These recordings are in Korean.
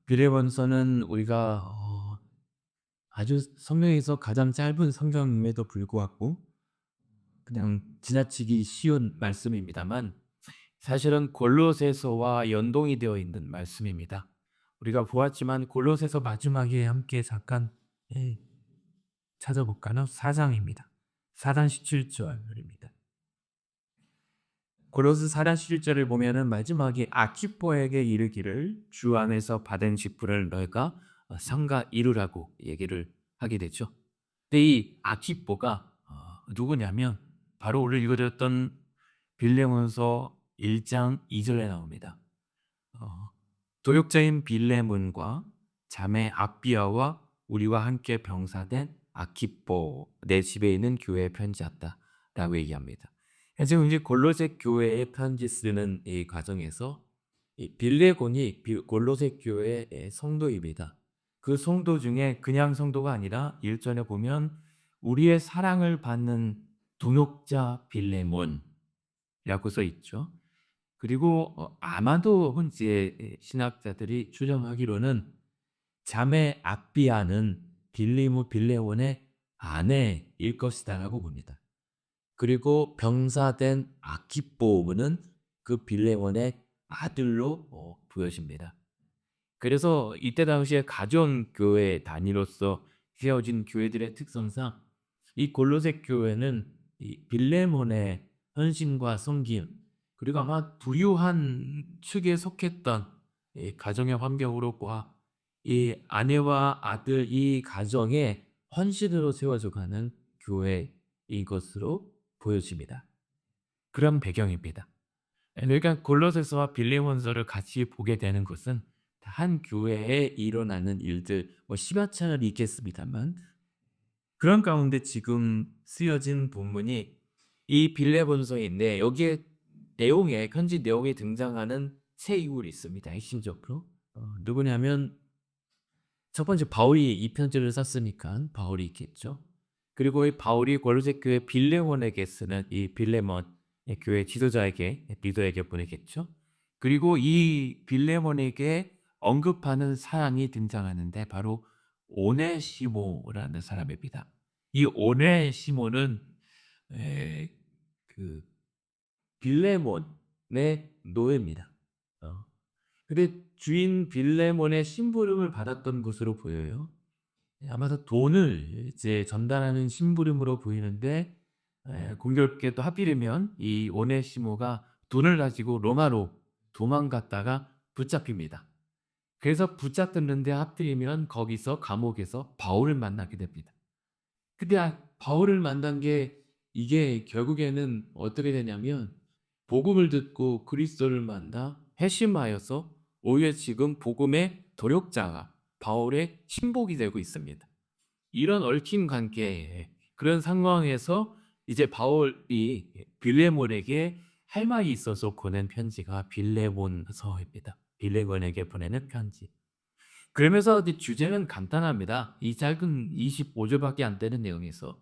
빌레몬서는 우리가 아주 성경에서 가장 짧은 성경임에도 불구하고 그냥 지나치기 쉬운 말씀입니다만 사실은 골로새서와 연동이 되어 있는 말씀입니다. 우리가 보았지만 골로새서 마지막에 함께 잠깐 예, 찾아볼까요? 4장입니다. 4장 17절입니다. 골로새 4장 17절을 보면은 마지막에 아키포에게 이르기를 주 안에서 받은 직분을 너희가 삼가 이루라고 얘기를 하게 되죠. 근데 이 아키포가 누구냐면 바로 오늘 읽어드렸던 빌레몬서 1장 2절에 나옵니다. 어, 도역자인 빌레몬과 자매 아비아와 우리와 함께 병사된 아키포 내 집에 있는 교회에 편지했다 라고 얘기합니다. 지금 이제 골로새 교회에 편지 쓰는 이 과정에서 이 빌레곤이 골로새 교회의 성도입니다. 그 성도 중에 그냥 성도가 아니라 1절에 보면 우리의 사랑을 받는 동역자 빌레몬이라고 써 있죠. 그리고 아마도 이제 신학자들이 추정하기로는 자매 아비아는 빌레몬의 아내일 것이다라고 봅니다. 그리고 병사된 아키포는 그 빌레몬의 아들로 보여집니다. 그래서 이때 당시에 가정교회 단위로서 세워진 교회들의 특성상 이 골로새 교회는 이 빌레몬의 헌신과 섬김 그리고 아마 부유한 축에 속했던 이 가정의 환경으로 보아 이 아내와 아들 이 가정의 헌신으로 세워져 가는 교회인 것으로 보여집니다. 그런 배경입니다. 그러니까 골로새서와 빌레몬서를 같이 보게 되는 것은 한 교회에 일어나는 일들 십여 차례 있겠습니다만 그런 가운데 지금 쓰여진 본문이 이 빌레몬서인데 여기에 내용에 편지 내용에 등장하는 세 인물이 있습니다. 핵심적으로 누구냐면 첫 번째 바울이 이 편지를 썼으니까 바울이 있겠죠. 그리고 이 바울이 골로새 교회 빌레몬에게 쓰는 이 빌레몬 교회 지도자에게 리더에게 보내겠죠. 그리고 이 빌레몬에게 언급하는 사람이 등장하는데 바로 오네시모라는 사람입니다. 이 오네시모는 에, 그 빌레몬의 노예입니다. 어. 근데 주인 빌레몬의 심부름을 받았던 것으로 보여요. 아마도 돈을 이제 전달하는 심부름으로 보이는데 공교롭게도 하필이면 이 오네시모가 돈을 가지고 로마로 도망갔다가 붙잡힙니다. 그래서 붙잡혔는데 하필이면 거기서 감옥에서 바울을 만나게 됩니다. 근데 바울을 만난 게 이게 결국에는 어떻게 되냐면 복음을 듣고 그리스도를 만나 회심하여서 오히려 지금 복음의 도력자가 바울의 신복이 되고 있습니다. 이런 얽힌 관계에 그런 상황에서 이제 바울이 빌레몬에게 할 말이 있어서 보낸 편지가 빌레몬서입니다. 빌레몬에게 보내는 편지. 그러면서 이제 주제는 간단합니다. 이 짧은 25절밖에 안 되는 내용에서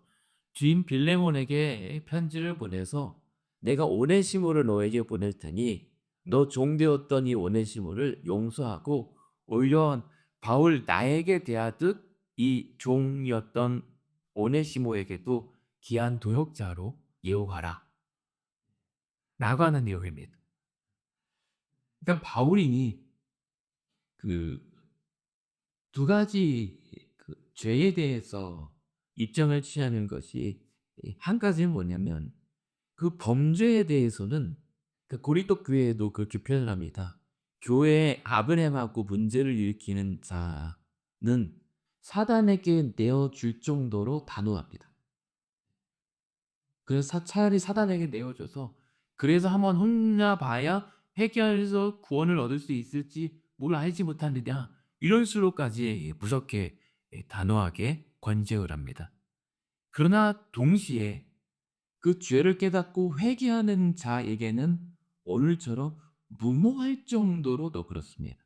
주인 빌레몬에게 편지를 보내서 내가 오네시모를 너에게 보낼 테니 너 종되었던 이 오네시모를 용서하고 오히려 바울 나에게 대하듯 이 종이었던 오네시모에게도 귀한 도역자로 예우하라. 라고 하는 내용입니다. 일단 바울이 그 두 가지 그 죄에 대해서 입장을 취하는 것이 한 가지는 뭐냐면 그 범죄에 대해서는 그 고린도 교회에도 그렇게 표현을 합니다. 교회에 아브라함하고 문제를 일으키는 자는 사단에게 내어줄 정도로 단호합니다. 그래서 차라리 사단에게 내어줘서 그래서 한번 혼나봐야 해결해서 구원을 얻을 수 있을지 뭘 알지 못하느냐 이런 수로까지 무섭게 단호하게 권죄를 합니다. 그러나 동시에 그 죄를 깨닫고 회개하는 자에게는 오늘처럼 무모할 정도로 더 그렇습니다.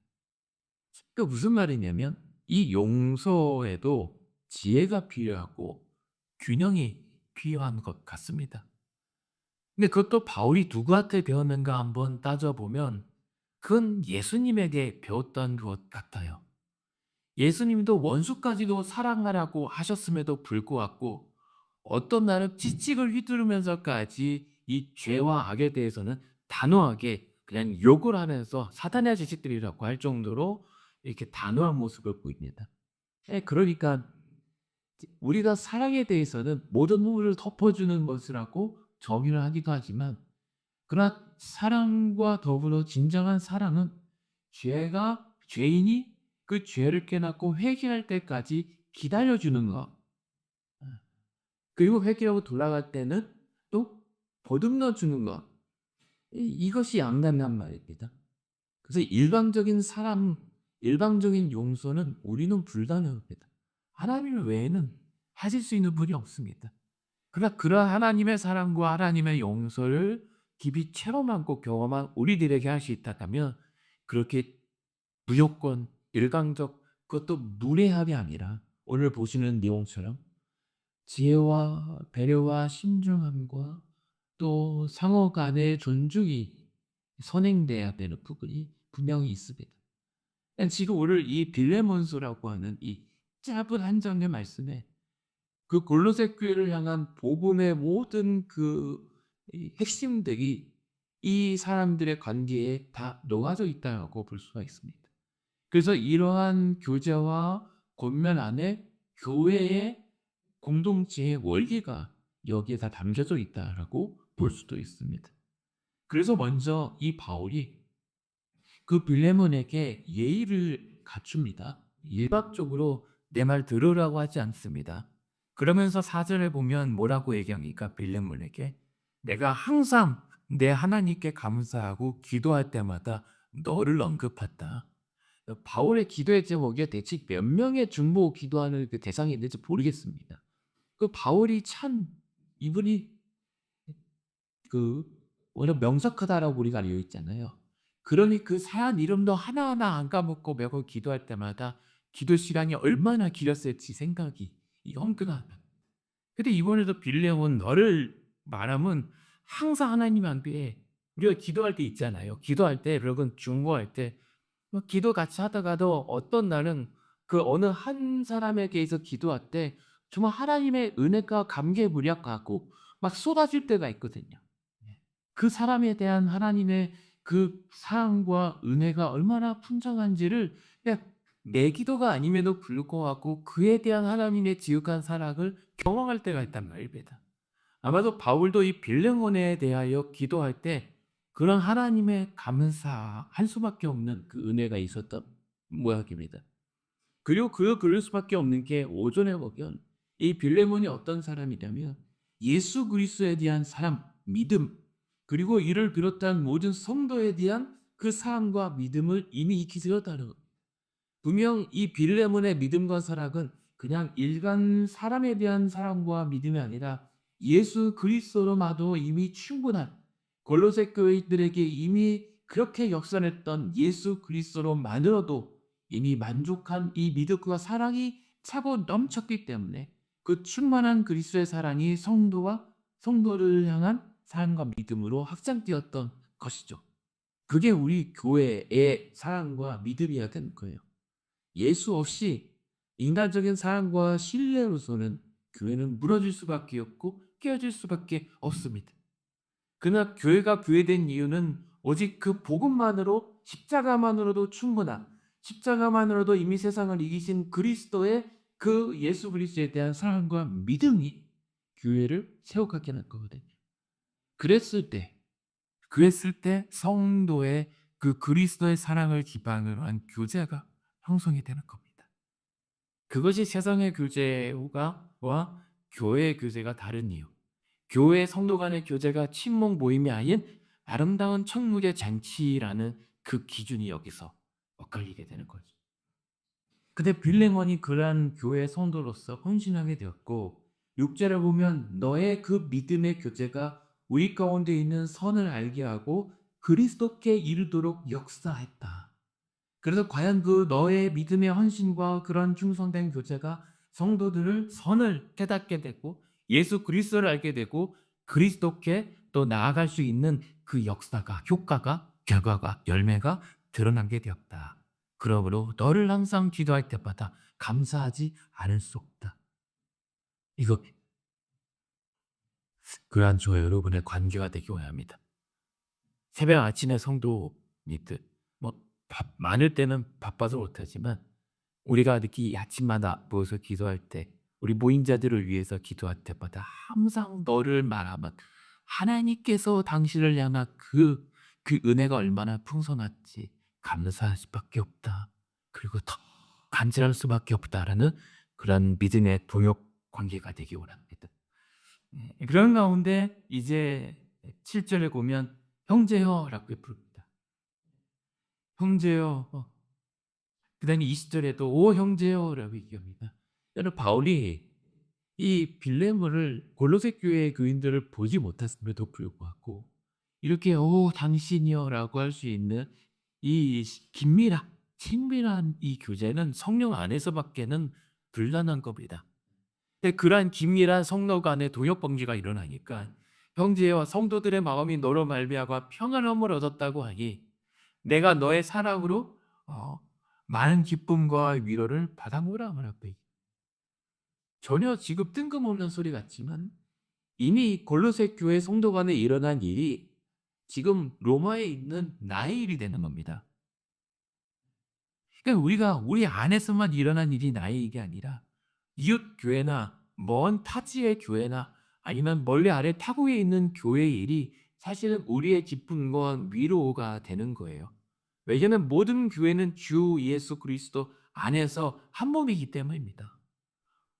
그러니까 무슨 말이냐면 이 용서에도 지혜가 필요하고 균형이 필요한 것 같습니다. 근데 그것도 바울이 누구한테 배웠는가 한번 따져보면 그건 예수님에게 배웠던 것 같아요. 예수님도 원수까지도 사랑하라고 하셨음에도 불구하고 어떤 날은 채찍을 휘두르면서까지 이 죄와 악에 대해서는 단호하게 그냥 욕을 하면서 사탄의 자식들이라고 할 정도로 이렇게 단호한 모습을 보입니다. 예, 그러니까 우리가 사랑에 대해서는 모든 부분을 덮어주는 것이라고 정의를 하기도 하지만, 그러나 사랑과 더불어 진정한 사랑은 죄인이 그 죄를 깨닫고 회개할 때까지 기다려주는 것. 그리고 회개하고 돌아갈 때는 또 보듬어 주는 것. 이것이 양단이란 말입니다. 그래서 일방적인 사랑, 일방적인 용서는 우리는 불가능합니다. 하나님 외에는 하실 수 있는 분이 없습니다. 그러나 그러한 하나님의 사랑과 하나님의 용서를 깊이 체험하고 경험한 우리들에게 할 수 있다면, 그렇게 무조건 일방적, 그것도 무례함이 아니라 오늘 보시는 내용처럼 지혜와 배려와 신중함과 또 상호 간의 존중이 선행돼야 되는 부분이 분명히 있습니다. 지금 오늘 이 빌레몬서라고 하는 이 짧은 한 장의 말씀에 그 골로새 교회를 향한 복음의 모든 이 핵심들이 이 사람들의 관계에 다 녹아져 있다고 볼 수가 있습니다. 그래서 이러한 교제와 권면 안에 교회의 공동체의 원리가 여기에 다 담겨져 있다라고 볼 수도 있습니다. 그래서 먼저 이 바울이 그 빌레몬에게 예의를 갖춥니다. 일방적으로 내 말 들으라고 하지 않습니다. 그러면서 4절에 보면 뭐라고 얘기합니까? 빌레몬에게 내가 항상 내 하나님께 감사하고 기도할 때마다 너를 언급한다. 바울의 기도의 제목에 대체 몇 명의 중보 기도하는 그 대상이 있는지 모르겠습니다. 그 바울이 참 이분이 그 워낙 명석하다라고 우리가 알려 있잖아요. 그러니 그 사안 이름도 하나하나 안 까먹고 매번 기도할 때마다 기도 시간이 얼마나 길었을지 생각이 엉근하다. 근데 이번에도 빌레몬 너를 말하면 항상 하나님 앞에 우리가 기도할 때 있잖아요. 기도할 때 여러분 중보할 때 기도 같이 하다가도 어떤 날은 그 어느 한 사람에게서 기도할 때 정말 하나님의 은혜가 감개무량하고 막 쏟아질 때가 있거든요. 그 사람에 대한 하나님의 그 사랑과 은혜가 얼마나 풍성한지를 그냥 내 기도가 아님에도 불구하고 그에 대한 하나님의 지극한 사랑을 경험할 때가 있단 말입니다. 아마도 바울도 이 빌레몬에 대하여 기도할 때 그런 하나님의 감사할 수밖에 없는 그 은혜가 있었던 모양입니다. 그리고 그럴 수밖에 없는 게 5절에 보면 이 빌레몬이 어떤 사람이냐면 예수 그리스도에 대한 사랑, 믿음, 그리고 이를 비롯한 모든 성도에 대한 그 사랑과 믿음을 이미 익히 되었다는 것. 분명 이 빌레몬의 믿음과 사랑은 그냥 일반 사람에 대한 사랑과 믿음이 아니라 예수 그리스도로마도 이미 충분한, 골로새 교회들에게 이미 그렇게 역사했던 예수 그리스도로만으로도 이미 만족한 이 믿음과 사랑이 차고 넘쳤기 때문에 그 충만한 그리스도의 사랑이 성도를 향한 사랑과 믿음으로 확장되었던 것이죠. 그게 우리 교회의 사랑과 믿음이어야 되는 거예요. 예수 없이 인간적인 사랑과 신뢰로서는 교회는 무너질 수밖에 없고 깨어질 수밖에 없습니다. 그러나 교회가 교회된 이유는 오직 그 복음만으로, 십자가만으로도 충분한, 십자가만으로도 이미 세상을 이기신 그리스도의 그 예수 그리스도에 대한 사랑과 믿음이 교회를 세워가게 하는 거거든요. 그랬을 때 성도의 그 그리스도의 사랑을 기반으로 한 교제가 형성이 되는 겁니다. 그것이 세상의 교제와 교회의 교제가 다른 이유. 교회 성도 간의 교제가 친목 모임이 아닌 아름다운 천국의 잔치라는 그 기준이 여기서 엇갈리게 되는 거죠. 근데 빌레몬이 그러한 교회 성도로서 헌신하게 되었고, 6절에 보면 너의 그 믿음의 교제가 우리 가운데 있는 선을 알게 하고 그리스도께 이르도록 역사했다. 그래서 과연 그 너의 믿음의 헌신과 그런 충성된 교제가 성도들을 선을 깨닫게 되고 예수 그리스도를 알게 되고 그리스도께 또 나아갈 수 있는 그 역사가, 효과가, 결과가, 열매가 드러나게 되었다. 그러므로 너를 항상 기도할 때마다 감사하지 않을 수 없다. 이거 그러한 저와 여러분의 관계가 되기 원합니다. 새벽 아침에 성도님들 많을 때는 바빠서 못하지만 우리가 특히 이 아침마다 모여서 기도할 때 우리 모임자들을 위해서 기도할 때마다 항상 너를 말하면 하나님께서 당신을 향한 그 은혜가 얼마나 풍성한지 감사할 수밖에 없다. 그리고 더 간절할 수밖에 없다라는 그런 믿음의 동역 관계가 되기 원합니다. 그런 가운데 이제 7절에 보면 형제여라고 부릅니다. 형제여. 그다음에 20절에도 오 형제여라고 얘기합니다. 여러분 바울이 이 빌레몬을 골로새 교회의 교인들을 보지 못했음에도 불구하고 이렇게 오 당신이여라고 할 수 있는 이 긴밀한 친밀한 이 교제는 성령 안에서밖에는 불가능한 겁니다. 근데 그러한 긴밀한 성로 간의 동역 관계가 일어나니까 형제와 성도들의 마음이 너로 말미암아 평안함을 얻었다고 하니 내가 너의 사랑으로 많은 기쁨과 위로를 받아보라 하라고 얘기해요. 전혀 지금 뜬금없는 소리 같지만 이미 골로새 교회 성도 간에 일어난 일이 지금 로마에 있는 나의 일이 되는 겁니다. 그러니까 우리가 우리 안에서만 일어난 일이 나의 일이 아니라 이웃 교회나 먼 타지의 교회나 아니면 멀리 아래 타국에 있는 교회의 일이 사실은 우리의 기쁨과 위로가 되는 거예요. 왜냐하면 모든 교회는 주 예수 그리스도 안에서 한 몸이기 때문입니다.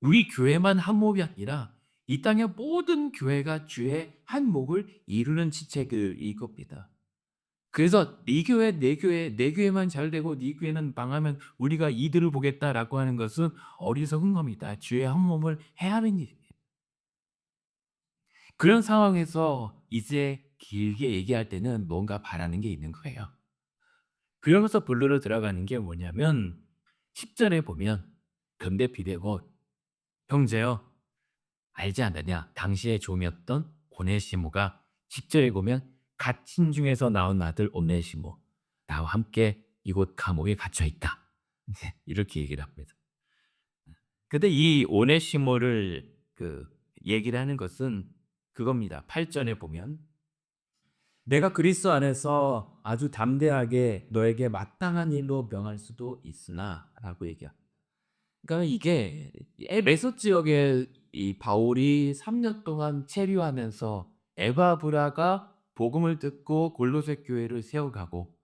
우리 교회만 한 몸이 아니라 이 땅의 모든 교회가 주의 한 목을 이루는 지체들일 겁니다. 그래서 네 교회, 내 교회, 내 교회만 잘 되고 네 교회는 망하면 우리가 이득을 보겠다라고 하는 것은 어리석은 겁니다. 주의 한 몸을 해야 하는 일입니다. 그런 상황에서 이제 길게 얘기할 때는 뭔가 바라는 게 있는 거예요. 그러면서 본론으로 들어가는 게 뭐냐면 10절에 보면 근데 비대고 형제여 알지 않느냐 당시의 종이었던 오네시모가 10절에 보면 갇힌 중에서 나온 아들 오네시모 나와 함께 이곳 감옥에 갇혀 있다. 이렇게 얘기를 합니다. 근데 이 오네시모를 얘기를 하는 것은 그겁니다. 8절에 보면 내가 그리스도 안에서 아주 담대하게 너에게 마땅한 일로 명할 수도 있으나 라고 얘기합니다. 그러니까 이게 에베소 지역에 이 바울이 3년 동안 체류하면서 에바브라가 복음을 듣고 골로새 교회를 세워가고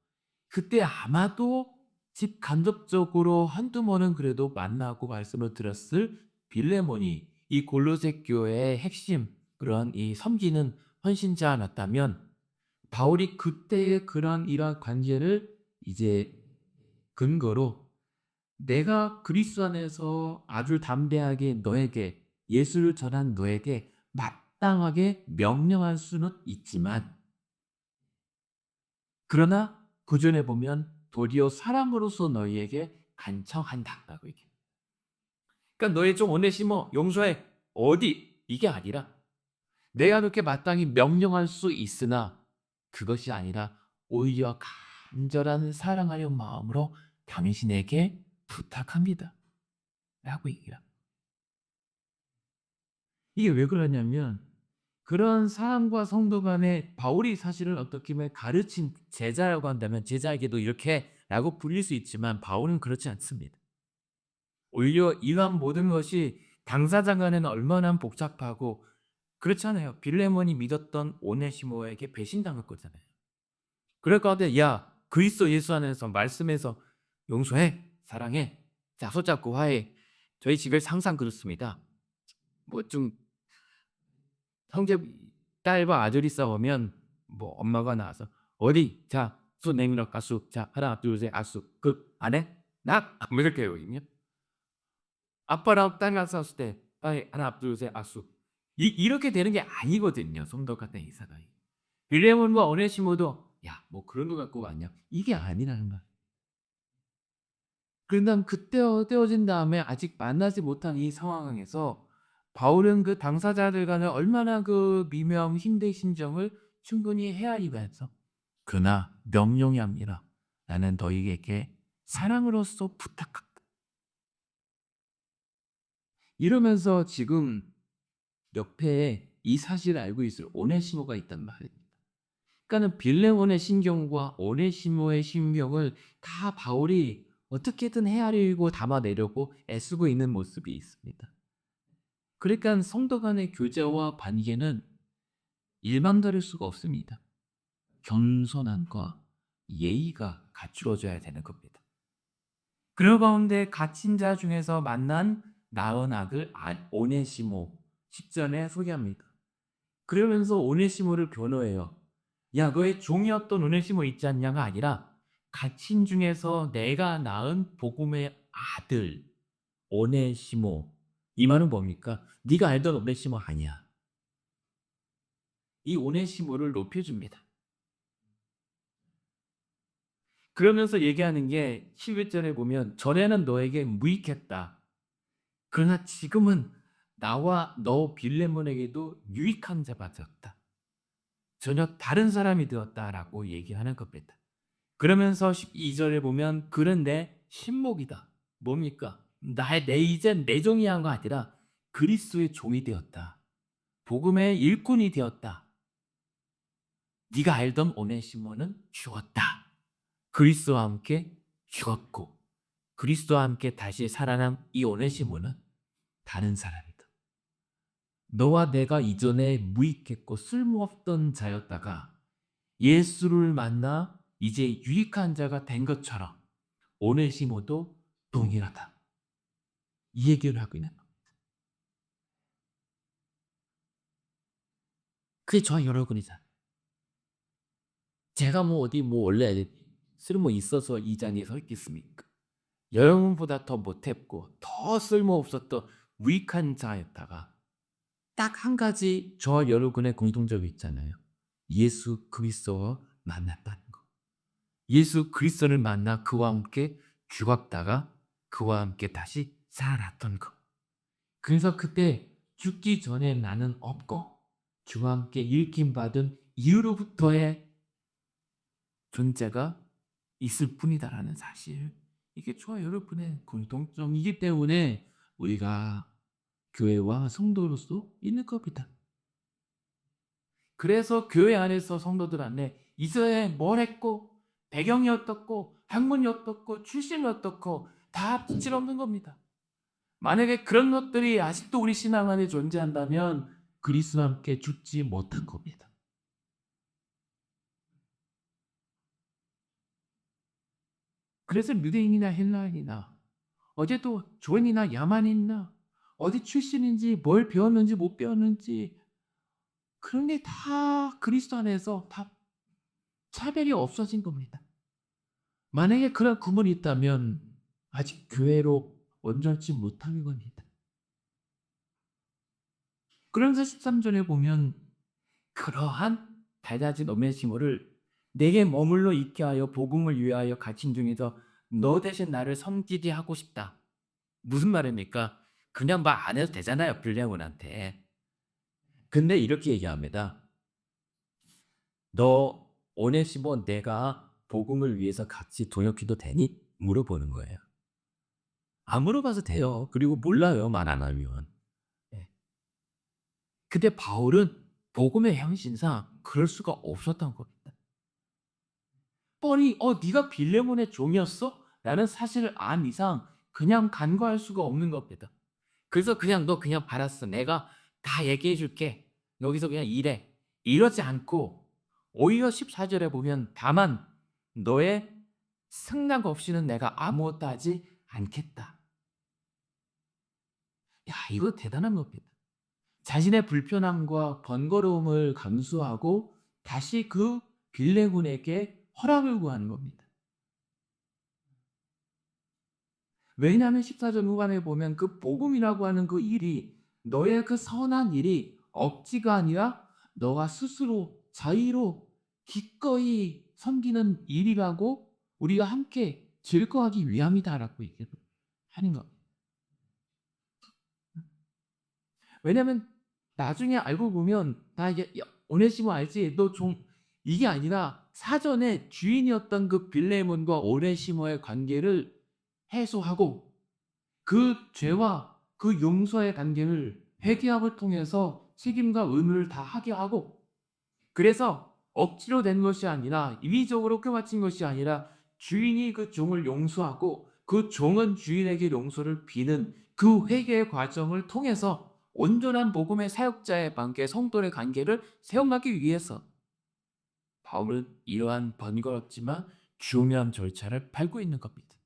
그때 아마도 집 간접적으로 한두 번은 그래도 만나고 말씀을 들었을 빌레몬이 이 골로새 교회의 핵심 그런 이 섬기는 헌신자였다면 바울이 그때의 그런 이러한 관계를 이제 근거로 내가 그리스도 안에서 아주 담대하게 너에게 예수를 전한 너에게 마땅하게 명령할 수는 있지만 그러나 구절에 보면 도리어 사람으로서 너희에게 간청한다라고 얘기해요. 그러니까 너의 좀 오네시모 용서해 어디 이게 아니라 내가 그렇게 마땅히 명령할 수 있으나 그것이 아니라 오히려 간절한 사랑하는 마음으로 당신에게 부탁합니다. 라고 얘기해요. 이게 왜 그러냐면 그런 사람과 성도 간에 바울이 사실은 어떻게 보면 가르친 제자라고 한다면 제자에게도 이렇게라고 불릴 수 있지만 바울은 그렇지 않습니다. 오히려 이러한 모든 것이 당사자 간에는 얼마나 복잡하고 그렇잖아요. 빌레몬이 믿었던 오네시모에게 배신당할 거잖아요. 그럴 가운데 야 그리스도 예수 안에서 말씀에서 용서해 사랑해 자 손잡고 화해 저희 집에 항상 그렇습니다. 뭐 좀 형제 딸과 아들이 싸우면 뭐 엄마가 나와서 어디 자 손 내밀어 가수 자 하나 둘 셋 아수 안 해? 나? 뭐 이렇게 해요. 아빠랑 딸이랑 싸웠을 때 하나 둘 셋 아수 이렇게 되는 게 아니거든요. 성도 같은 이 사람이. 빌레몬과 오네시모도 야 뭐 그런 거 갖고 왔냐 이게 아니라는 거야. 그런 그때 떼어진 다음에 아직 만나지 못한 이 상황에서 바울은 그 당사자들 간에 얼마나 그 미묘한 힘든 심정을 충분히 헤아리면서 그러나 명령이 아니라 나는 너희에게 사랑으로서 부탁한다. 이러면서 지금 옆에 이 사실을 알고 있을 오네시모가 있단 말입니다. 그러니까는 빌레몬의 신경과 오네시모의 신경을 다 바울이 어떻게든 헤아리고 담아내려고 애쓰고 있는 모습이 있습니다. 그러니까 성도 간의 교제와 관계는 일반다를 수가 없습니다. 겸손함과 예의가 갖추어져야 되는 겁니다. 그런 가운데 갇힌 자 중에서 만난 나은 아들 오네시모 10절에 소개합니다. 그러면서 오네시모를 변호해요. 야, 너의 종이었던 오네시모 있지 않냐가 아니라 갇힌 중에서 내가 낳은 복음의 아들 오네시모. 이 말은 뭡니까? 네가 알던 오네시모 아니야. 이 오네시모를 높여줍니다. 그러면서 얘기하는 게 11절에 보면 전에는 너에게 무익했다. 그러나 지금은 나와 너 빌레몬에게도 유익한 자가 되었다. 전혀 다른 사람이 되었다라고 얘기하는 겁니다. 그러면서 12절에 보면 그는 내 신목이다. 뭡니까? 내 이제 내 종이 한 거 아니라 그리스도의 종이 되었다. 복음의 일꾼이 되었다. 네가 알던 오네시모는 죽었다. 그리스도와 함께 죽었고 그리스도와 함께 다시 살아난 이 오네시모는 다른 사람이다. 너와 내가 이전에 무익했고 쓸모없던 자였다가 예수를 만나 이제 유익한 자가 된 것처럼 오네시모도 동일하다. 이 얘기를 하고 있는 겁니다. 그게 저와 여러분이잖아요. 제가 어디 원래 쓸모 있어서 이 자리에 서 있겠습니까? 여러분보다 더 못했고 더 쓸모없었던 무익한 자였다가 딱 한 가지 저와 여러분의 공통점이 있잖아요. 예수 그리스도와 만났다는 거. 예수 그리스도를 만나 그와 함께 죽었다가 그와 함께 다시 살아났던 거. 그래서 그때 죽기 전에 나는 없고 주와 함께 일킴 받은 이후로부터의 존재가 있을 뿐이다라는 사실. 이게 저와 여러분의 공통점이기 때문에 우리가 교회와 성도로서 있는 겁니다. 그래서 교회 안에서 성도들 안에 이전에 뭘 했고 배경이 어떻고 학문이 어떻고 출신이 어떻고 다 빛이 없는 겁니다. 만약에 그런 것들이 아직도 우리 신앙 안에 존재한다면 그리스도와 함께 죽지 못한 겁니다. 그래서 유대인이나 헬라인이나 어제도 조인이나 야만인이나 어디 출신인지 뭘 배웠는지 못 배웠는지 그런 게 다 그리스도 안에서 다 차별이 없어진 겁니다. 만약에 그런 구분이 있다면 아직 교회로 온전치 못한 겁니다. 그러면서 13절에 보면 그러한 달라진 오네시모를 내게 머물러 있게 하여 복음을 위하여 갇힌 중에서 너 대신 나를 섬기게 하고 싶다. 무슨 말입니까? 그냥 말 안 해도 되잖아요, 빌레몬한테. 근데 이렇게 얘기합니다. 너 오네시모 내가 복음을 위해서 같이 동역해도 되니? 물어보는 거예요. 안 물어봐도 돼요. 그리고 몰라요, 말 안 하면. 예. 근데 바울은 복음의 형신상 그럴 수가 없었던 겁니다. 뻔히 네가 빌레몬의 종이었어? 라는 사실을 안 이상 그냥 간과할 수가 없는 겁니다. 그래서 그냥 너 그냥 받았어. 내가 다 얘기해 줄게. 여기서 그냥 일해. 이러지 않고 오히려 14절에 보면 다만 너의 승낙 없이는 내가 아무것도 하지 않겠다. 야, 이거 대단한 겁니다. 자신의 불편함과 번거로움을 감수하고 다시 그 빌레몬에게 허락을 구하는 겁니다. 왜냐하면 14절 후반에 보면 그 복음이라고 하는 그 일이 너의 그 선한 일이 억지가 아니라 너가 스스로 자의로 기꺼이 섬기는 일이라고 우리가 함께 즐거워하기 위함이다라고 얘기를 하는 겁니다. 왜냐하면 나중에 알고 보면 나 이게 오네시모 알지? 너 좀 이게 아니라 사전에 주인이었던 그 빌레몬과 오네시모의 관계를 해소하고 그 죄와 그 용서의 관계를 회개함을 통해서 책임과 의무를 다하게 하고, 그래서 억지로 된 것이 아니라 인위적으로 껴맞춘 것이 아니라 주인이 그 종을 용서하고 그 종은 주인에게 용서를 비는 그 회개의 과정을 통해서 온전한 복음의 사역자의 관계, 성도의 관계를 세워가기 위해서 바울은 이러한 번거롭지만 중요한 절차를 밟고 있는 겁니다.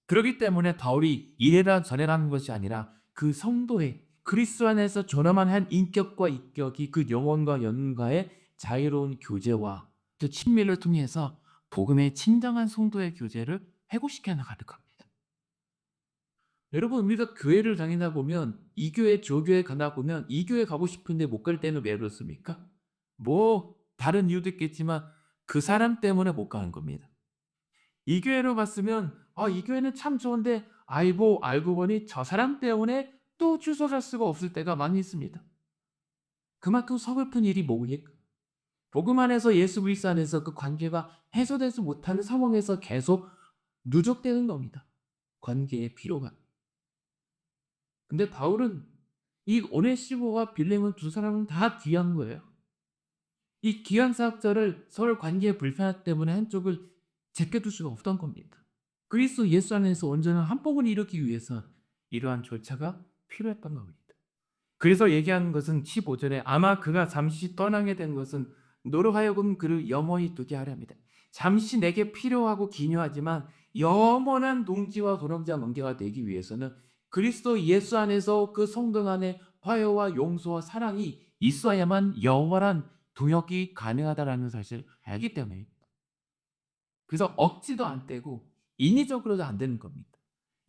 그렇기 때문에 바울이 이래라 저래라는 것이 아니라 그 성도의 그리스도 안에서 존엄한 한 인격과 인격이 그 영혼과 영혼과의 자유로운 교제와 그 친밀을 통해서 복음의 진정한 성도의 교제를 회복시켜 나가는 겁니다. 여러분, 우리가 교회를 다니다 보면 이 교회 저 교회 가다 보면 이 교회 가고 싶은데 못 갈 때는 왜 그렇습니까? 뭐 다른 이유도 있겠지만 그 사람 때문에 못 가는 겁니다. 이 교회로 갔으면 이 교회는 참 좋은데 알고 보니 저 사람 때문에 또 주소할 수가 없을 때가 많이 있습니다. 그만큼 서글픈 일이 뭐겠까? 복음 안에서 예수 그리스도 안에서 그 관계가 해소되지 못하는 상황에서 계속 누적되는 겁니다. 관계의 피로가. 근데 바울은 이 오네시모와 빌레몬 두 사람은 다 귀한 거예요. 이 귀한 사역자를 서로 관계의 불편함 때문에 한쪽을 제껴둘 수가 없던 겁니다. 그리스도 예수 안에서 온전한 한복을 이루기 위해서 이러한 절차가 필요했던 겁니다. 그래서 얘기하는 것은 15절에 아마 그가 잠시 떠나게 된 것은 너로 하여금 그를 영원히 두게 하려 합니다. 잠시 내게 필요하고 기묘하지만 영원한 동지와 도nom자 관계가 되기 위해서는 그리스도 예수 안에서 그 성도 안에 화해와 용서와 사랑이 있어야만 영원한 동역이 가능하다라는 사실을 알기 때문에, 그래서 억지도 안 되고 인위적으로도 안 되는 겁니다.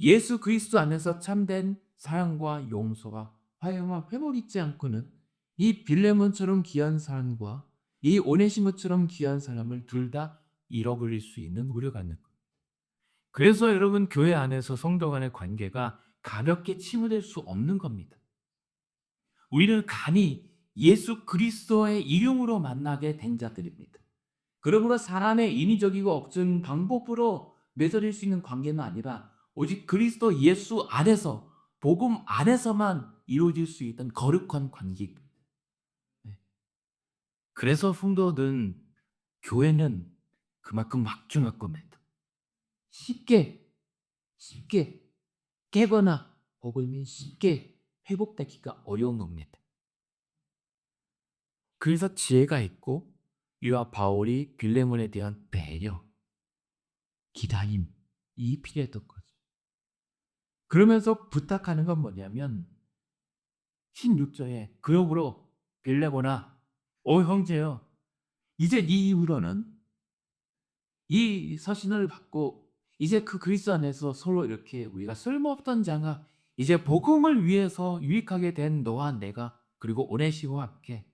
예수 그리스도 안에서 참된 사랑과 용서가 화해와 회복이 있지 않고는 이 빌레몬처럼 귀한 사람과 이 오네시모처럼 귀한 사람을 둘 다 잃어버릴 수 있는 우려가 있는 거예요. 그래서 여러분, 교회 안에서 성도 간의 관계가 가볍게 치무될 수 없는 겁니다. 우리는 간이 예수 그리스도의 이름으로 만나게 된 자들입니다. 그러므로 사람의 인위적이고 억진 방법으로 맺어질 수 있는 관계는 아니라 오직 그리스도 예수 안에서 복음 안에서만 이루어질 수 있던 거룩한 관계입니다. 그래서 성도는 교회는 그만큼 막중한 겁니다. 쉽게 깨거나 혹은 쉽게 회복되기가 어려운 겁니다. 그래서 지혜가 있고 이와 바울이 빌레몬에 대한 배려, 기다림이 필요했던 거죠. 그러면서 부탁하는 건 뭐냐면 16절에 그러므로 빌레몬아, 형제여, 이제 네 이후로는 이 서신을 받고 이제 그 그리스도 안에서 서로 이렇게 우리가 쓸모없던 자가 이제 복음을 위해서 유익하게 된 너와 내가 그리고 오네시모와 함께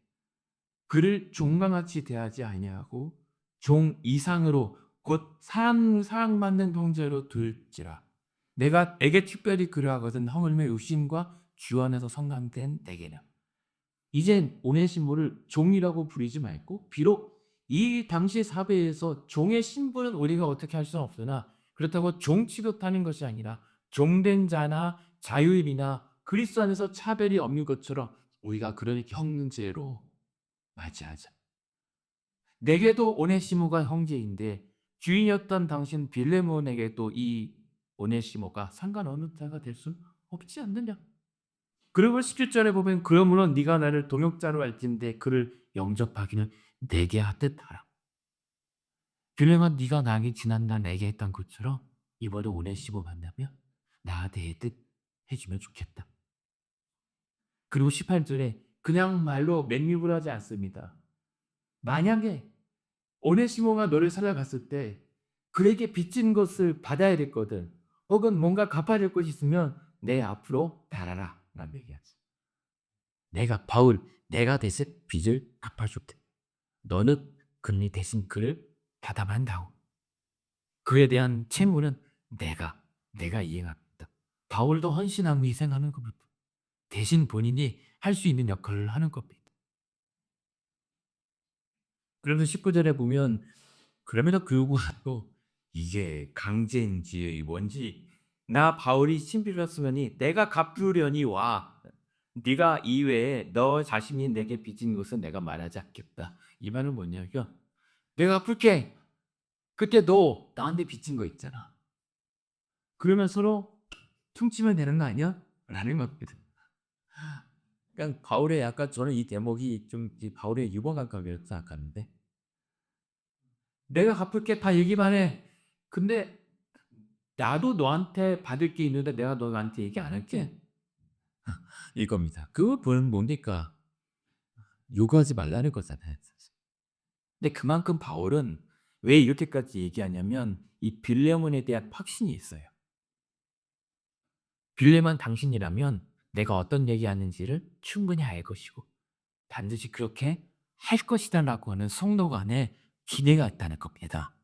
그를 종강같이 대하지 아니하고 종 이상으로 곧 사랑받는 형제로 둘지라. 내가 에게 특별히 그러하거든 하물며 육신과 주 안에서 성감된 내게는. 이젠 오네시모를 종이라고 부르지 말고, 비록 이 당시 사회에서 종의 신분은 우리가 어떻게 할 수는 없으나 그렇다고 종 취급하는 것이 아니라 종된 자나 자유인이나 그리스도 안에서 차별이 없는 것처럼 우리가 그런 형제로 맞이하자. 내게도 오네시모가 형제인데 주인이었던 당신 빌레몬에게도 이 오네시모가 상관없는 자가 될 수 없지 않느냐. 그리고 17절에 보면 그러므로 네가 나를 동역자로 할진대 그를 영접하기는 내게 하듯하라. 빌레몬, 네가 나에게 지난날 내게 했던 것처럼 이번에 오네시모 만나면 나 대듯 해주면 좋겠다. 그리고 18절에 그냥 말로 맹립을 하지 않습니다. 만약에 오네시모가 너를 찾아갔을 때 그에게 빚진 것을 받아야 됐거든, 혹은 뭔가 갚아야 될 것이 있으면 내 앞으로 달아라 라는 얘기하지. 내가 대신 빚을 갚아줄게. 너는 금리 대신 그를 받아만 다오. 그에 대한 채무는 내가 이행합니다. 바울도 헌신하고 희생하는 겁니다. 대신 본인이 할 수 있는 역할을 하는 겁니다. 그래서 19절에 보면 그럼에도 불구하고 이게 강제인지 뭔지 나 바울이 신비로웠으니 내가 갚으려니 와. 네가 이외에 너 자신이 내게 빚진 것은 내가 말하지 않겠다. 이 말은 뭐냐면 내가 갚을게. 그때 너 나한테 빚진 거 있잖아. 그러면 서로 퉁치면 되는 거 아니야? 라는 겁니다. 그러니까 바울의 약간 저는 이 대목이 좀 바울의 유머 감각이라고 생각하는데 내가 갚을게 다 얘기만 해. 근데 나도 너한테 받을 게 있는데 내가 너한테 얘기 안 할게. 이겁니다. 그건 뭡니까? 요구하지 말라는 거잖아요. 사실. 근데 그만큼 바울은 왜 이렇게까지 얘기하냐면 이 빌레몬에 대한 확신이 있어요. 빌레몬 당신이라면 내가 어떤 얘기하는지를 충분히 알 것이고 반드시 그렇게 할 것이다라고 하는 성도 간의 기대가 있다는 겁니다.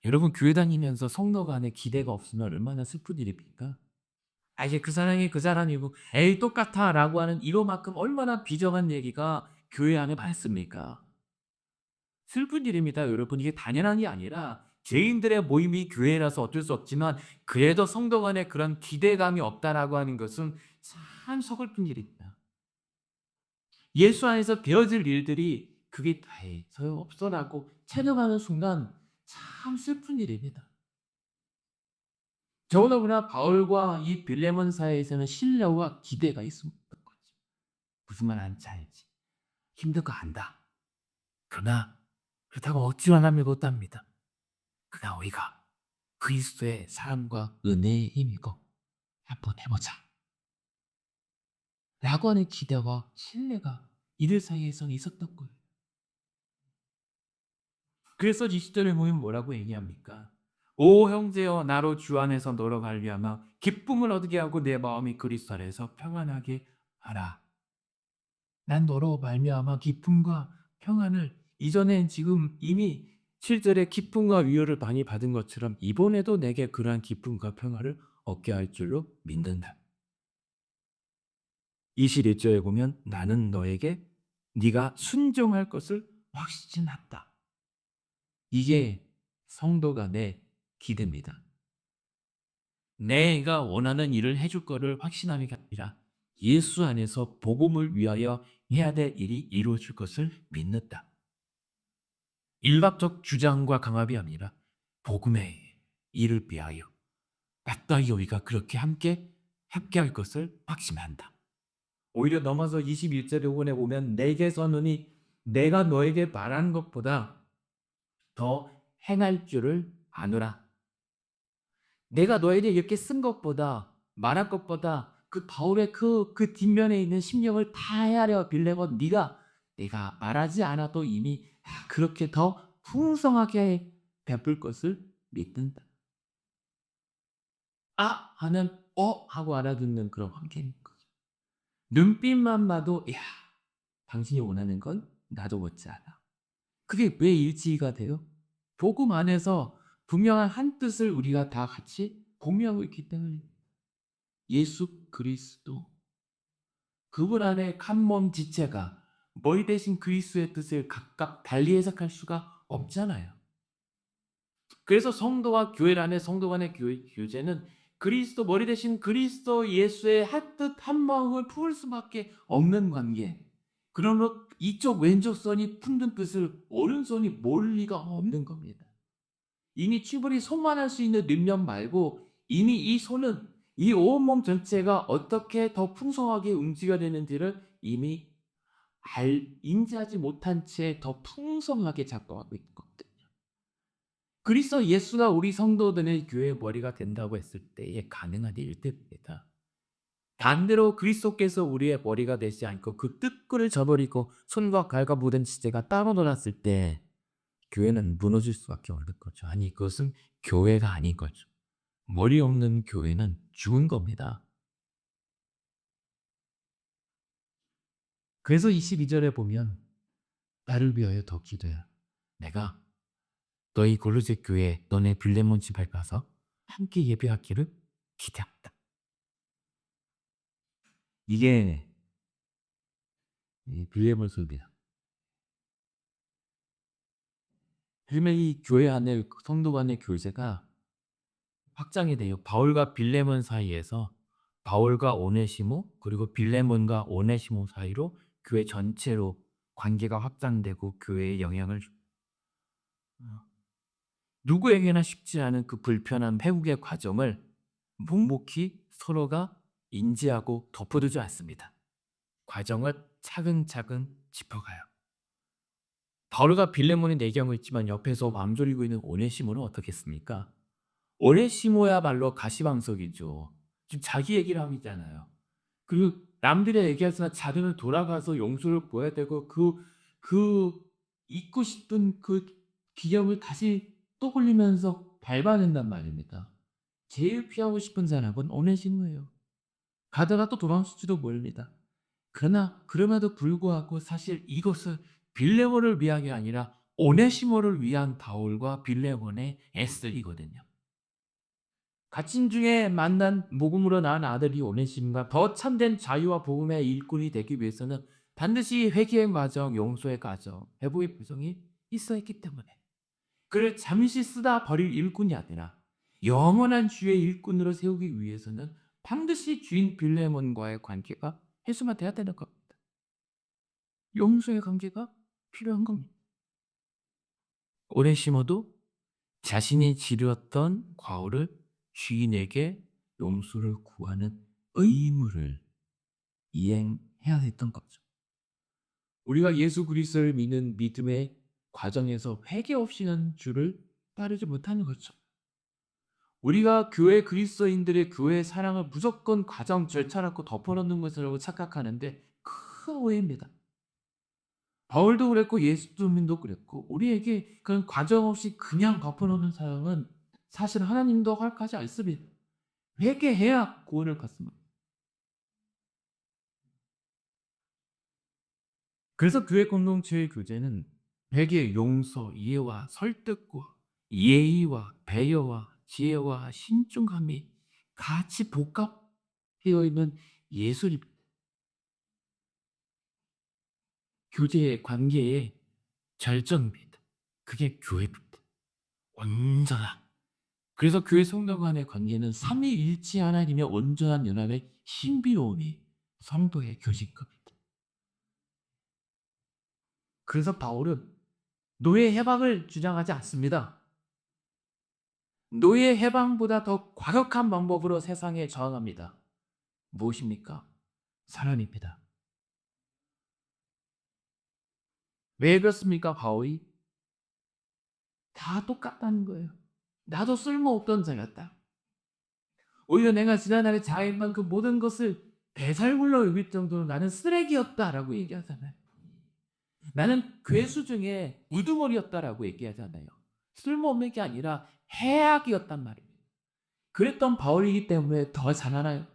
여러분 교회 다니면서 성도 간의 기대가 없으면 얼마나 슬픈 일입니까? 아 이제 그 사람이 그 사람이고 "에이 똑같아."라고 하는 이거만큼 얼마나 비정한 얘기가 교회 안에 많습니까? 슬픈 일입니다 여러분. 이게 당연한 게 아니라 죄인들의 모임이 교회라서 어쩔 수 없지만 그래도 성도 간에 그런 기대감이 없다라고 하는 것은 참 서글픈 일입니다. 예수 안에서 되어질 일들이 그게 다 소용없어라고 체념하는 순간 참 슬픈 일입니다. 더더구나 바울과 이 빌레몬 사이에서는 신뢰와 기대가 있었던 거죠. 무슨 말 하는지 알지. 힘든 거 안다. 그러나 그렇다고 억지만 하면 못합니다. 그러나 우리가 그리스도의 사랑과 은혜의 힘이고 한번 해보자. 라고 하는 기대와 신뢰가 이들 사이에서는 있었던 거예요. 그래서 20절에 보면 뭐라고 얘기합니까? 오 형제여 나로 주 안에서 너로 말미암아 기쁨을 얻게 하고 내 마음이 그리스도 안에서 평안하게 하라. 난 너로 말미암아 기쁨과 평안을 이전에 지금 이미 7절에 기쁨과 위로를 많이 받은 것처럼 이번에도 내게 그러한 기쁨과 평안을 얻게 할 줄로 믿는다. 21절에 보면 나는 너에게 네가 순종할 것을 확신한다. 이게 성도 간의 기대입니다. 내가 원하는 일을 해줄 거를 확신함이 아니라 예수 안에서 복음을 위하여 해야 될 일이 이루어질 것을 믿는다. 일방적 주장과 강압이 아니라 복음의 일을 위하여 마땅히 우리가 그렇게 함께할 것을 확신한다. 오히려 넘어서 21절에 보면 내게서는 내가 너에게 말한 것보다 더 행할 줄을 아노라. 내가 너에게 이렇게 쓴 것보다 말한 것보다 그 바울의 그 뒷면에 있는 심령을 다 헤아려 빌레몬 네가 내가 말하지 않아도 이미 그렇게 더 풍성하게 베풀 것을 믿는다. 아 하는 하고 알아듣는 그런 관계인 거죠. 눈빛만 봐도 야 당신이 원하는 건 나도 못지않아. 그게 왜 일치가 돼요? 복음 안에서 분명한 한 뜻을 우리가 다 같이 공유하고 있기 때문에 예수 그리스도 그분 안에 한 몸 지체가 머리 대신 그리스도의 뜻을 각각 달리 해석할 수가 없잖아요. 그래서 성도와 교회 안에 성도 간의 교제는 그리스도 머리 대신 그리스도 예수의 한 뜻 한 마음을 품을 수밖에 없는 관계. 그러므로 이쪽 왼쪽 손이 품는 뜻을 오른손이 모를 리가 없는 겁니다. 이미 충분히 손만 할 수 있는 능력 말고 이미 이 손은 이 온몸 전체가 어떻게 더 풍성하게 움직여야 되는지를 이미 인지하지 못한 채 더 풍성하게 작동하고 있거든요. 그리스도 예수가 우리 성도들의 교회의 머리가 된다고 했을 때에 가능한 일들입니다. 반대로 그리스도께서 우리의 머리가 되지 않고 그 뜰끈을 저버리고 손과 발과 묻은 지체가 따로 놀았을 때 교회는 무너질 수밖에 없는 거죠. 아니 그것은 교회가 아닌 거죠. 머리 없는 교회는 죽은 겁니다. 그래서 22절에 보면 나를 위하여 더 기도해. 내가 너희 골로새 교회 너네 빌레몬 집에 가서 함께 예배하기를 기대한다. 이게 이 빌레몬 소입니다. 요즘에 이 교회 안에 성도 간의 교제가 확장이 돼요. 바울과 빌레몬 사이에서 바울과 오네시모 그리고 빌레몬과 오네시모 사이로 교회 전체로 관계가 확장되고 교회에 영향을 줘. 누구에게나 쉽지 않은 그 불편한 회복의 과정을 묵묵히 서로가 인지하고 덮어두지 않습니다. 과정을 차근차근 짚어가요. 바울과 빌레몬이 내경을 있지만 옆에서 맘졸이고 있는 오네시모는 어떻겠습니까? 오네시모야말로 가시방석이죠. 지금 자기 얘기를 하고 있잖아요. 그리고 남들의 얘기하지만 자기는 돌아가서 용서를 구해야 되고 그 잊고 싶은 그 기억을 다시 떠올리면서 밟아낸단 말입니다. 제일 피하고 싶은 사람은 오네시모예요. 가다가 또 도망칠지도 모릅니다. 그러나 그럼에도 불구하고 사실 이것은 빌레몬을 위한 게 아니라 오네시모를 위한 바울과 빌레몬의 애쓰기거든요. 갇힌 중에 만난 복음으로 낳은 아들이 오네시모가 더 참된 자유와 복음의 일꾼이 되기 위해서는 반드시 회개의 과정, 용서의 과정, 회복의 과정이 있어야 했기 때문에 그를 잠시 쓰다 버릴 일꾼이 아니라 영원한 주의 일꾼으로 세우기 위해서는 반드시 주인 빌레몬과의 관계가 해소가 돼야 되는 겁니다. 용서의 관계가 필요한 겁니다. 오네시모도 자신이 지르었던 과오를 주인에게 용서를 구하는 의무를 이행해야 했던 거죠. 우리가 예수 그리스도를 믿는 믿음의 과정에서 회개 없이는 주를 따르지 못하는 거죠. 우리가 교회 그리스도인들의 교회 사랑을 무조건 과정 절차라고 덮어놓는 것이라고 착각하는데 큰 오해입니다. 바울도 그랬고 예수님도 그랬고 우리에게 그런 과정 없이 그냥 덮어놓는 사랑은 사실 하나님도 허락하지 않습니다. 회개해야 구원을 받습니다. 그래서 교회 공동체의 교제는 회개, 용서, 이해와 설득과 예의와 배려와 지혜와 신중함이 같이 복합되어 있는 예술입니다. 교제의 관계의 절정입니다. 그게 교회입니다. 온전한. 그래서 교회 성도 간의 관계는 삼위일체 하나님의 온전한 연합의 신비로움이 성도의 교제입니다. 그래서 바울은 노예 해방을 주장하지 않습니다. 노예 해방보다 더 과격한 방법으로 세상에 저항합니다. 무엇입니까? 사랑입니다. 왜 그렇습니까, 바울이? 다 똑같다는 거예요. 나도 쓸모없던 자였다. 오히려 내가 지난날에 자인만 그 모든 것을 배설물로 여길 정도로 나는 쓰레기였다라고 얘기하잖아요. 나는 괴수 중에 우두머리였다라고 얘기하잖아요. 쓸모없는 게 아니라 해악이었단 말이에요. 그랬던 바울이기 때문에 더 잘하나요?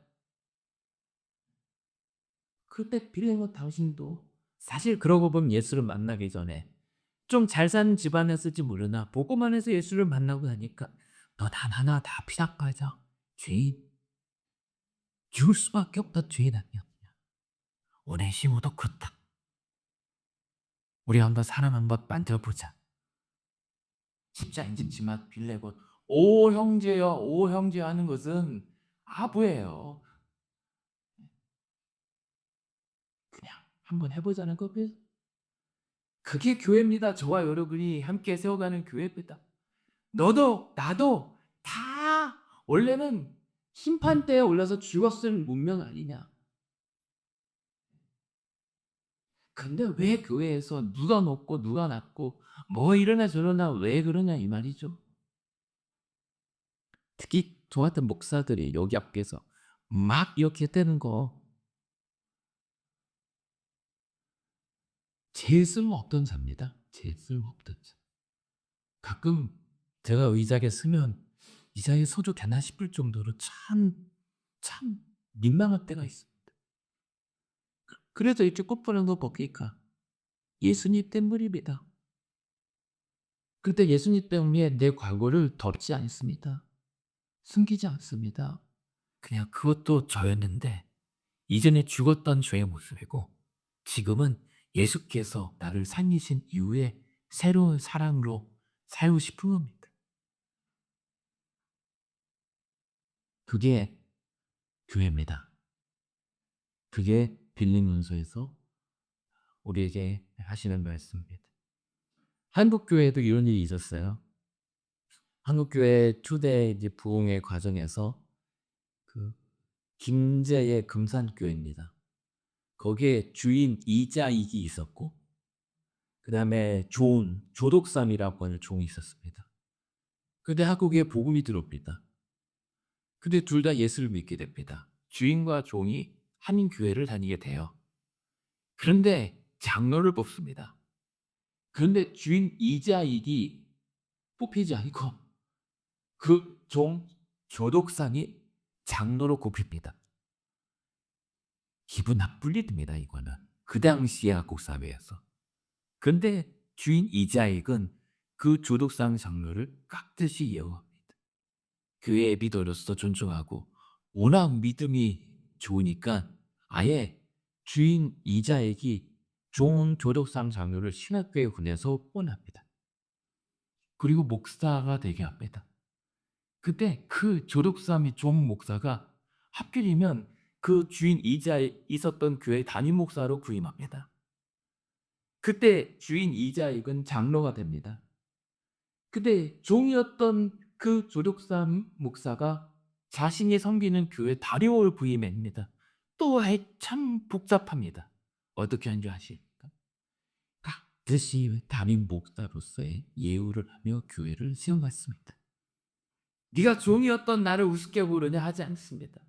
그때 빌레몬 당신도 사실 그러고 보면 예수를 만나기 전에 좀 잘 사는 집안이었을지 모르나 보고만 해서 예수를 만나고 나니까 너 단 하나 다 피삭하자. 죄인. 죽을 수밖에 없다 죄인 아니야. 오네시모도 그렇다. 우리 한번 사람 한번 만들어보자. 쉽지 않겠지만 빌레몬 오 형제여 오 형제 하는 것은 아부예요. 그냥 한번 해보자는 거고요. 그게 교회입니다. 저와 여러분이 함께 세워가는 교회입니다. 너도 나도 다 원래는 심판대에 올라서 죽었을 문명 아니냐. 근데 왜 교회에서 누가 높고 누가 낮고 뭐 이러나 저러나 왜 그러냐 이 말이죠. 특히 저 같은 목사들이 여기 앞에서 막 이렇게 되는 거 제일 쓸모없던 자입니다. 제일 쓸모없던 자. 가끔 제가 의자에 서면 이 자리에 서도 되나 싶을 정도로 참 민망할 때가 있습니다. 그래서 이렇게 꽃보는 거 보니까 예수님 때문입니다. 그때 예수님 때문에 내 과거를 덮지 않습니다. 숨기지 않습니다. 그냥 그것도 저였는데 이전에 죽었던 저의 모습이고 지금은 예수께서 나를 살리신 이후에 새로운 사람으로 살고 싶은 겁니다. 그게 교회입니다. 그게 빌립문서에서 우리에게 하시는 말씀입니다. 한국 교회에도 이런 일이 있었어요. 한국 교회 초대 이제 부흥의 과정에서 그 김제의 금산교회입니다. 거기에 주인 이자익이 있었고 그다음에 조독삼이라고 하는 종이 있었습니다. 근데 한국에 복음이 들어옵니다. 근데 둘 다 예수를 믿게 됩니다. 주인과 종이 한 교회를 다니게 돼요. 그런데 장로를 뽑습니다. 그런데 주인 이자익이 뽑히지 않고 그 종 조독상이 장로로 꼽힙니다. 기분 나쁠 일입니다, 이거는. 그 당시의 한국 사회에서. 근데 주인 이자익은 그 조독상 장로를 깍듯이 이용합니다. 교회의 리더로서 존중하고 워낙 믿음이 좋으니까 아예 주인 이자익이 종 조독상 장로를 신학교에 보내서 후원합니다. 그리고 목사가 되게 합니다. 그때 그 조독삼이 종 목사가 하필이면 그 주인 이자에 있었던 교회 담임 목사로 부임합니다. 그때 주인 이자익은 장로가 됩니다. 근데 종이었던 그 조독삼 목사가 자신이 섬기는 교회 다리오를 부임합니다. 또 참 복잡합니다. 어떻게 하는 줄 아십니까? 반드시 담임 목사로서의 예우를 하며 교회를 세워갔습니다. 네가 종이었던 나를 우습게 부르냐 하지 않습니다.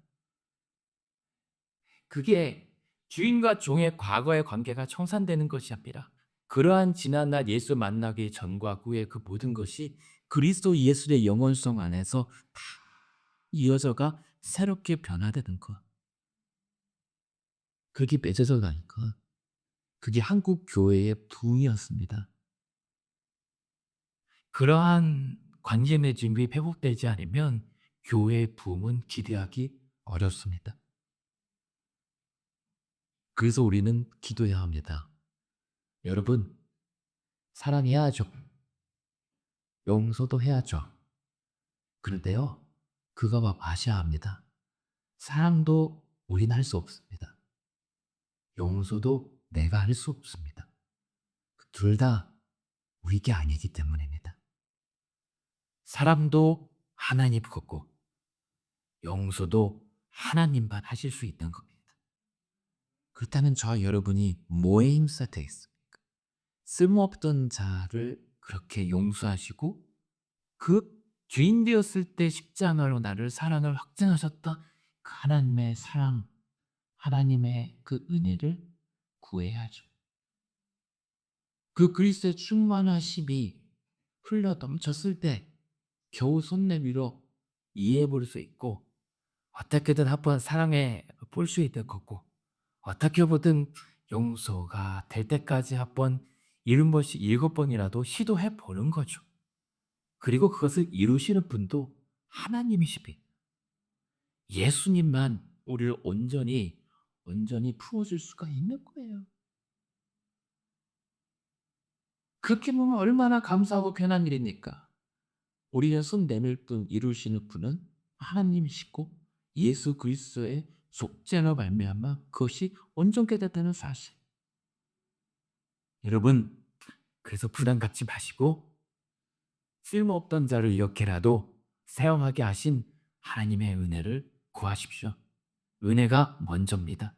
그게 주인과 종의 과거의 관계가 청산되는 것이 아니라 그러한 지난날 예수 만나기 전과 후의 그 모든 것이 그리스도 예수의 영원성 안에서 다 이어져가 새롭게 변화되는 것. 그게 맺어져 가니까 그게 한국 교회의 부흥이었습니다. 그러한 관계 맺음이 회복되지 않으면 교회의 부흥은 기대하기 어렵습니다. 그래서 우리는 기도해야 합니다. 여러분, 사랑해야죠. 용서도 해야죠. 그런데요, 그거와 마셔야 합니다. 사랑도 우리는 할 수 없습니다. 용서도 내가 할 수 없습니다. 둘 다 우리게 아니기 때문입니다. 사람도 하나님 거고 용서도 하나님만 하실 수 있는 겁니다. 그렇다면 저 여러분이 뭐에 힘써 되겠습니까? 쓸모없던 자를 그렇게 용서하시고 그 죄인 되었을 때 십자가로 나를 사랑을 확증하셨던 그 하나님의 사랑, 하나님의 그 은혜를 구해야죠. 그 그리스도의 충만하심이 흘러 넘쳤을 때 겨우 손 내밀어 이해해 볼 수 있고 어떻게든 한번 사랑해 볼 수 있는 거고 어떻게 보든 용서가 될 때까지 한번 7번씩 7번이라도 시도해 보는 거죠. 그리고 그것을 이루시는 분도 하나님이시비. 예수님만 우리를 온전히 풀어줄 수가 있는 거예요. 그렇게 보면 얼마나 감사하고 편한 일입니까? 우리는 손 내밀 뿐 이루시는 분은 하나님이시고 예수 그리스도의 속죄로 말미암아 그것이 온전케 됐다는 사실. 여러분, 그래서 부담 갖지 마시고 쓸모없던 자를 이렇게라도 사용하게 하신 하나님의 은혜를 구하십시오. 은혜가 먼저입니다.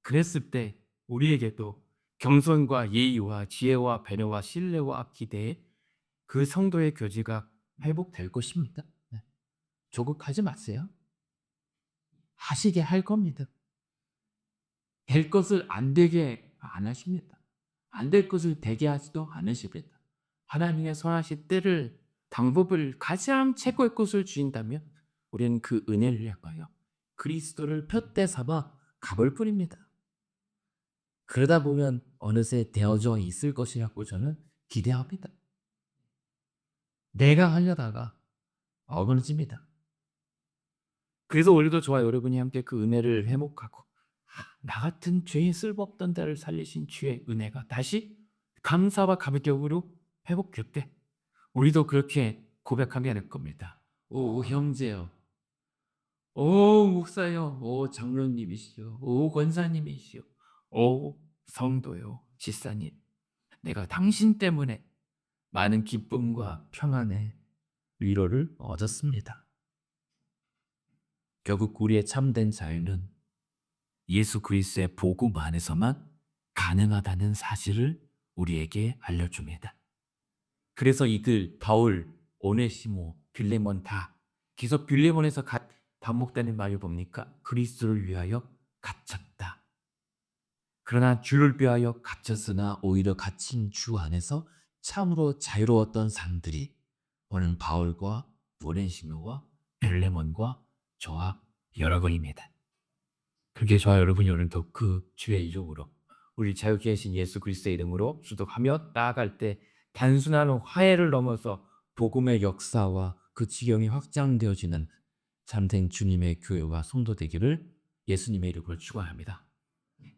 그랬을 때 우리에게도 겸손과 예의와 지혜와 배려와 신뢰와 기대에 그 성도의 교제가 회복될 것입니다. 네. 조급하지 마세요. 하시게 할 겁니다. 될 것을 안 되게 안 하십니다. 안 될 것을 되게 하지도 않으십니다. 하나님의 선하신 때를 방법을 가장 최고의 것을 주인다면 우리는 그 은혜를 향하여 그리스도를 푯대 삼아 가볼 뿐입니다. 그러다 보면 어느새 되어져 있을 것이라고 저는 기대합니다. 내가 하려다가 어그러집니다. 그래서 오늘도 저와 여러분이 함께 그 은혜를 회복하고 나 같은 죄인 쓸모없던 자를 살리신 주의 은혜가 다시 감사와 감격으로 회복될 때 우리도 그렇게 고백하게 될 겁니다. 오 형제여, 오 목사여, 오 장로님이시여, 오 권사님이시여, 오 성도요, 지사님, 내가 당신 때문에 많은 기쁨과 평안의 위로를 얻었습니다. 결국 우리의 참된 자유는 예수 그리스도의 복음 안에서만 가능하다는 사실을 우리에게 알려줍니다. 그래서 이들 바울, 오네시모, 빌레몬 다 계속 빌레몬에서 반복되는 말이 뭡니까? 그리스도를 위하여 갇혔다. 그러나 주를 위하여 갇혔으나 오히려 갇힌 주 안에서 참으로 자유로웠던 사람들이 오늘 바울과 오네시모와 빌레몬과 저와 여러분입니다. 그게 저와 여러분이 오늘도 그 주의 이름으로 우리 자유케 하신 예수 그리스도의 이름으로 수독하며 나아갈 때 단순한 화해를 넘어서 복음의 역사와 그 지경이 확장되어지는 참된 주님의 교회와 성도 되기를 예수님의 이름으로 축원합니다.